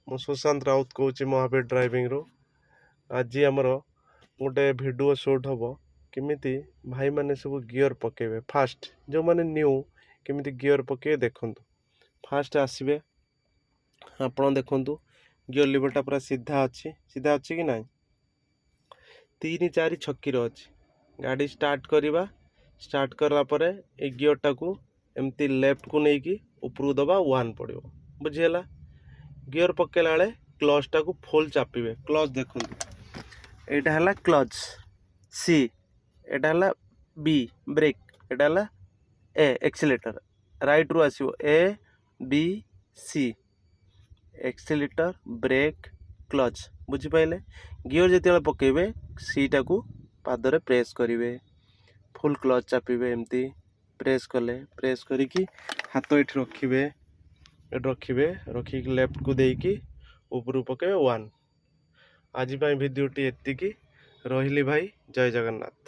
ମୁଁ ସୁଶାନ୍ତ ରାଉତ କହୁଛି ମହାବୀର ଡ୍ରାଇଭିଂରୁ। ଆଜି ଆମର ଗୋଟେ ଭିଡ଼ିଓ ସୁଟ୍ ହେବ କେମିତି ଭାଇମାନେ ସବୁ ଗିଅର୍ ପକାଇବେ। ଫାଷ୍ଟ ଯେଉଁମାନେ ନ୍ୟୁ କେମିତି ଗିଅର୍ ପକାଇବେ ଦେଖନ୍ତୁ। ଫାଷ୍ଟ ଆସିବେ, ଆପଣ ଦେଖନ୍ତୁ ଗିଅର୍ ଲିଭରଟା ପୁରା ସିଧା ଅଛି କି ନାହିଁ? 3 4 ଛକିର ଅଛି। ଗାଡ଼ି ଷ୍ଟାର୍ଟ କରିବା, ଷ୍ଟାର୍ଟ କଲା ପରେ ଏ ଗିଅର୍ଟାକୁ ଏମିତି ଲେଫ୍ଟକୁ ନେଇକି ଉପରକୁ ଦେବା, 1 ପଡ଼ିବ। ବୁଝିହେଲା? ଗିଅର୍ ପକାଇଲା ବେଳେ କ୍ଲଚ୍ଟାକୁ ଫୁଲ୍ ଚାପିବେ। କ୍ଲଚ୍ ଦେଖନ୍ତୁ, ଏଇଟା ହେଲା କ୍ଲଚ୍ ସି, ଏଇଟା ହେଲା ବି ବ୍ରେକ୍, ଏଇଟା ହେଲା ଏ ଏକ୍ସିଲେଟର। ରାଇଟ୍ରୁ ଆସିବ A B C, accelerator, brake, clutch. ବୁଝିପାରିଲେ? ଗିଅର୍ ଯେତେବେଳେ ପକାଇବେ ସିଟାକୁ ପାଦରେ ପ୍ରେସ୍ କରିବେ, ଫୁଲ୍ କ୍ଲଚ୍ ଚାପିବେ। ଏମିତି ପ୍ରେସ୍ କଲେ, ପ୍ରେସ୍ କରିକି ହାତ ଏଠି ରଖିକି ଲେଫ୍ଟକୁ ଦେଇକି ଉପରକୁ ପକାଇବେ 1। ଆଜି ପାଇଁ ଭିଡ଼ିଓଟି ଏତିକି। ରହିଲି ଭାଇ, ଜୟ ଜଗନ୍ନାଥ।